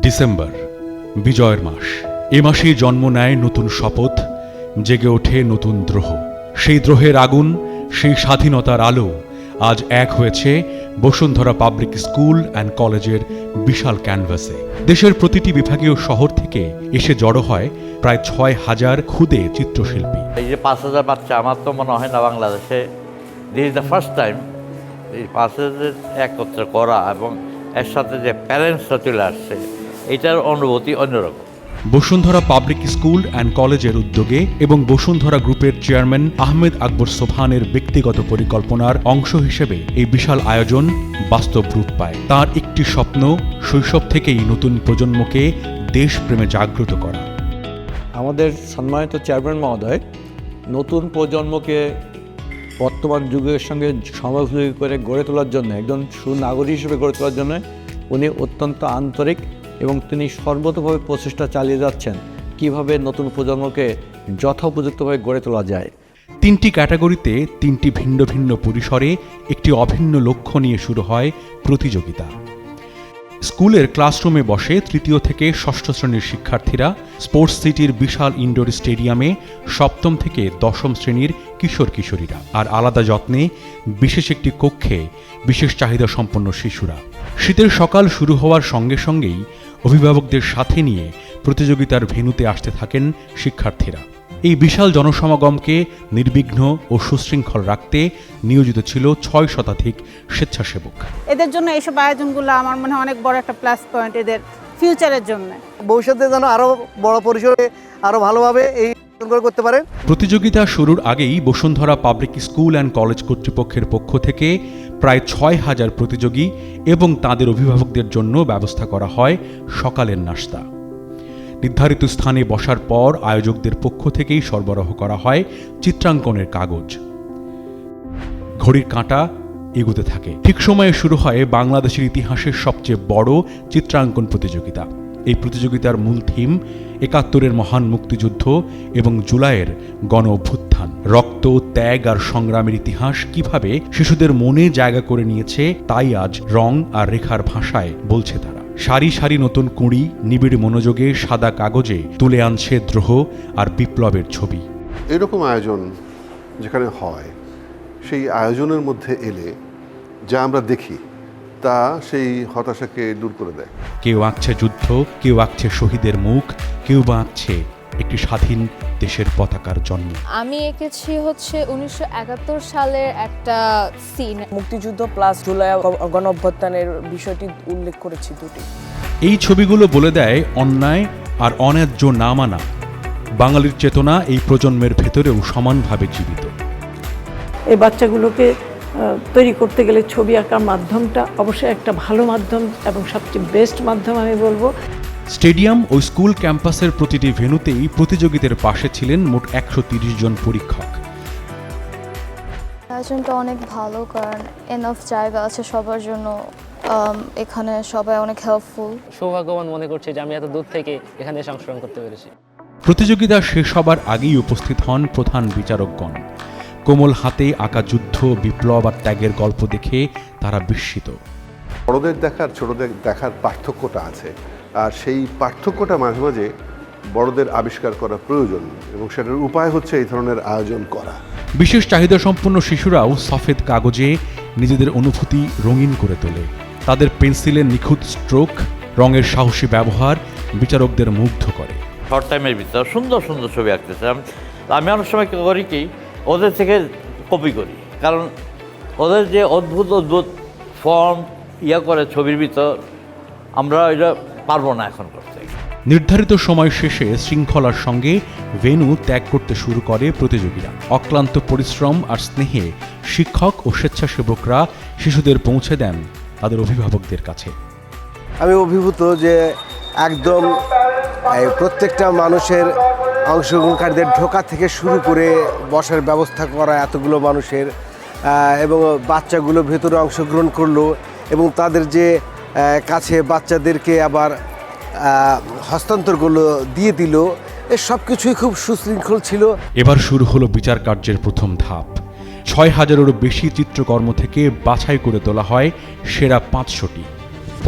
December, বিজয়ের মাস। এ মাসেই জন্ম নেয় নতুন শপথ, জেগে ওঠে নতুন দ্রোহ। সেই দ্রোহের আগুন, সেই স্বাধীনতার আলো আজ এক হয়েছে বসুন্ধরা পাবলিক স্কুল অ্যান্ড কলেজের বিশাল ক্যানভাসে। দেশের প্রতিটি বিভাগীয় শহর থেকে এসে জড়ো হয় প্রায় ৬,০০০ ক্ষুদে চিত্রশিল্পী। এই যে ৫,০০০ বাচ্চা, আমার তো মনে হয় না বাংলাদেশে this is the first time এই ৫,০০০ একত্র করা এবং এর সাথে যে প্যারেন্টসরা চলে আসছে, এটার অনুভূতি অন্যরকম। বসুন্ধরা পাবলিক স্কুল অ্যান্ড কলেজের উদ্যোগে এবং বসুন্ধরা গ্রুপের চেয়ারম্যান আহমেদ আকবর সোবহানের ব্যক্তিগত পরিকল্পনার অংশ হিসেবে এই বিশাল আয়োজন বাস্তব রূপ পায়। তার একটি স্বপ্ন, শৈশব থেকেই নতুন প্রজন্মকে দেশপ্রেমে জাগ্রত করা। আমাদের সম্মানিত চেয়ারম্যান মহোদয় নতুন প্রজন্মকে বর্তমান যুগের সঙ্গে সমযোজী করে গড়ে তোলার জন্য, একজন সুনাগরিক হিসেবে গড়ে তোলার জন্য উনি অত্যন্ত আন্তরিক এবং তিনি সর্বতোভাবে প্রচেষ্টা চালিয়ে যাচ্ছেন কিভাবে নতুন প্রজন্মকে যথোপযুক্তভাবে গড়ে তোলা যায়। ৩টি ক্যাটাগরিতে ৩টি ভিন্ন ভিন্ন পরিসরে একটি অভিন্ন লক্ষ্য নিয়ে শুরু হয় প্রতিযোগিতা। স্কুলের ক্লাসরুমে বসে ৩য় থেকে ৬ষ্ঠ শ্রেণীর শিক্ষার্থীরা, স্পোর্টস সিটির বিশাল ইনডোর স্টেডিয়ামে ৭ম থেকে ১০ম শ্রেণীর কিশোর কিশোরীরা, আর আলাদা যত্নে বিশেষ একটি কক্ষে বিশেষ চাহিদা সম্পন্ন শিশুরা। শীতের সকাল শুরু হওয়ার সঙ্গে সঙ্গেই অভিভাবকদের সাথে নিয়ে প্রতিযোগিতার ভেন্যুতে আসতে থাকেন শিক্ষার্থীরা। এই বিশাল জনসমাগমকে নির্বিঘ্ন ও সুশৃঙ্খল রাখতে নিয়োজিত ছিল ৬ শতাধিক স্বেচ্ছাসেবক। এদের জন্য এইসব আয়োজনগুলো আমার মনে হয় অনেক বড় একটা প্লাস পয়েন্ট এদের ফিউচারের জন্য। ভবিষ্যতে যেন আরও বড় পরিসরে আরও ভালোভাবে এই করতে পারেন। প্রতিযোগিতা শুরুর আগেই Bashundhara public school and college কর্তৃপক্ষের পক্ষ থেকে প্রায় ৬,০০০ প্রতিযোগী এবং তাদের অভিভাবকদের জন্য ব্যবস্থা করা হয় সকালের নাস্তা। নির্ধারিত স্থানে বসার পর আয়োজকদের পক্ষ থেকেই সরবরাহ করা হয় চিত্রাঙ্কনের কাগজ। ঘড়ির কাঁটা এগোতে থাকে। ঠিক সময়ে শুরু হয় বাংলাদেশের ইতিহাসের সবচেয়ে বড় চিত্রাঙ্কন প্রতিযোগিতা। এই প্রতিযোগিতার মূল থিম ৭১-এর মহান মুক্তিযুদ্ধ এবং জুলাইয়ের গণ অভ্যুত্থান। রক্ত, ত্যাগ আর সংগ্রামের ইতিহাস কিভাবে শিশুদের মনে জায়গা করে নিয়েছে তাই আজ রং আর রেখার ভাষায় বলছে তারা। সারি সারি নতুন কুঁড়ি নিবিড় মনোযোগে সাদা কাগজে তুলে আনছে দ্রোহ আর বিপ্লবের ছবি। এরকম আয়োজন যেখানে হয়, সেই আয়োজনের মধ্যে এলে যা আমরা দেখি তা সেই হতাশাকে দূর করে দেয়। কেউ আঁকছে যুদ্ধ, কেউ আঁকছে শহীদের মুখ, কেউ বা আঁকছে একটি স্বাধীন দেশের পতাকার জন্ম। আমি এঁকেছি 1971 সালের একটা সিন, মুক্তিযুদ্ধ প্লাস জুলাই গণ অভ্যুত্থানের বিষয়টি উল্লেখ করেছি দুটি। এই ছবিগুলো বলে দেয় অন্যায় আর অন্যায্য না মানা বাঙালির চেতনা এই প্রজন্মের ভেতরেও সমানভাবে জীবিত। এই বাচ্চাগুলোকে তৈরি করতে গেলে ছবি আঁকার মাধ্যমটা অবশ্যই একটা ভালো মাধ্যম এবং সবচেয়ে বেস্ট মাধ্যম আমি বলবো। স্টেডিয়াম ও স্কুল ক্যাম্পাসের প্রতিটি ভেন্যুতেই প্রতিযোগীদের পাশে ছিলেন মোট ১৩০ জন পরীক্ষক। আয়োজনটা অনেক ভালো, কারণ এনাফ জায়গা আছে সবার জন্য। এখানে সবাই অনেক হেল্পফুল। সৌভাগ্যবান মনে করছি যে আমি এত দূর থেকে এখানে এসে অংশগ্রহণ করতে পেরেছি। প্রতিযোগিতা শেষ হবার আগেই উপস্থিত হন প্রধান বিচারকগণ। কোমল হাতে আঁকা যুদ্ধ, বিপ্লব আর ত্যাগের গল্প দেখে তারা বিস্মিত। বড়দের দেখার ছোটদের দেখার পার্থক্যটা আছে, আর সেই পার্থক্যটা মাঝে মাঝে বড়দের আবিষ্কার করা প্রয়োজন এবং সেটার উপায় হচ্ছে এই ধরনের আয়োজন করা। বিশেষ চাহিদা সম্পন্ন শিশুরাও সফেদ কাগজে নিজেদের অনুভূতি রঙিন করে তোলে। তাদের পেন্সিলের নিখুঁত স্ট্রোক, রঙের সাহসী ব্যবহার বিচারকদের মুগ্ধ করে। শর্ট টাইমের ভিতরে সুন্দর সুন্দর ছবি আঁকতেছে। আমি অনেক সময় করি কি, ওদের থেকে কপি করি, কারণ ওদের যে অদ্ভুত অদ্ভুত ফর্ম করে ছবির ভিতর, আমরা এটা পারবো না এখন করতে। নির্ধারিত সময় শেষে শৃঙ্খলার সঙ্গে ভেন্যু ত্যাগ করতে শুরু করে প্রতিযোগীরা। অক্লান্ত পরিশ্রম আর স্নেহে শিক্ষক ও স্বেচ্ছাসেবকরা শিশুদের পৌঁছে দেন তাদের অভিভাবকদের কাছে। আমি অভিভূত যে একদম প্রত্যেকটা মানুষের অংশগ্রহণকারীদের ঢোকা থেকে শুরু করে বসার ব্যবস্থা করা এতগুলো মানুষের, এবং বাচ্চাগুলো ভেতরে অংশগ্রহণ করলো এবং তাদের যে কাছে বাচ্চাদেরকে আবার হস্তান্তরগুলো দিয়ে দিল, এ সব কিছুই খুব সুশৃঙ্খল ছিল। এবার শুরু হলো বিচার কার্যের প্রথম ধাপ। ৬,০০০-এরও বেশি চিত্রকর্ম থেকে বাছাই করে তোলা হয় সেরা ৫০০টি।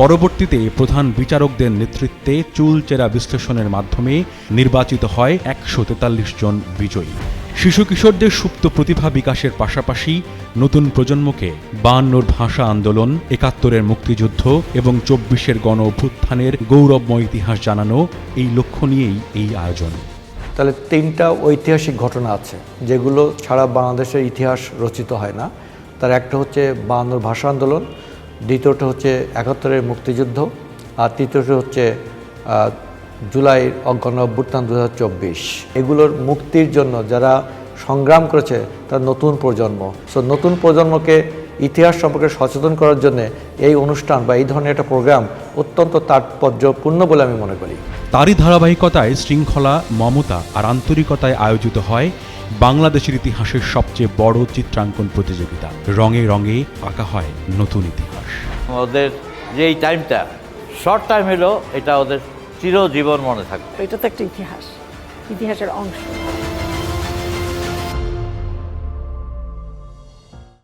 পরবর্তীতে প্রধান বিচারকদের নেতৃত্বে চুলচেরা বিশ্লেষণের মাধ্যমে নির্বাচিত হয় ১৪৩ জন বিজয়ী। শিশু কিশোরদের সুপ্ত প্রতিভা বিকাশের পাশাপাশি নতুন প্রজন্মকে ৫২র ভাষা আন্দোলন, ৭১-এর মুক্তিযুদ্ধ এবং ২৪-এর গণ অভ্যুত্থানের গৌরবময় ইতিহাস জানানো এই লক্ষ্য নিয়েই এই আয়োজন। তাহলে 3টা ঐতিহাসিক ঘটনা আছে যেগুলো ছাড়া বাংলাদেশের ইতিহাস রচিত হয় না। তার একটা হচ্ছে ৫২র ভাষা আন্দোলন, দ্বিতীয়টা হচ্ছে ৭১-এর মুক্তিযুদ্ধ, আর তৃতীয়টা হচ্ছে জুলাইয়ের গণ অভ্যুত্থান ২০২৪। এগুলোর মুক্তির জন্য যারা সংগ্রাম করেছে তার নতুন প্রজন্ম। সো নতুন প্রজন্মকে ইতিহাস সম্পর্কে সচেতন করার জন্য এই অনুষ্ঠান বা এই ধরনের একটা প্রোগ্রাম অত্যন্ত তাৎপর্যপূর্ণ বলে আমি মনে করি। তারই ধারাবাহিকতায় শৃঙ্খলা, মমতা আর আন্তরিকতায় আয়োজিত হয় বাংলাদেশের ইতিহাসের সবচেয়ে বড় চিত্রাঙ্কন প্রতিযোগিতা। রঙে রঙে আঁকা হয় নতুন ইতিহাস। ওদের যে এই টাইমটা শর্ট টাইম হলো, এটা ওদের চিরজীবন মনে থাকবে। এটা তো একটা ইতিহাস, ইতিহাসের অংশ।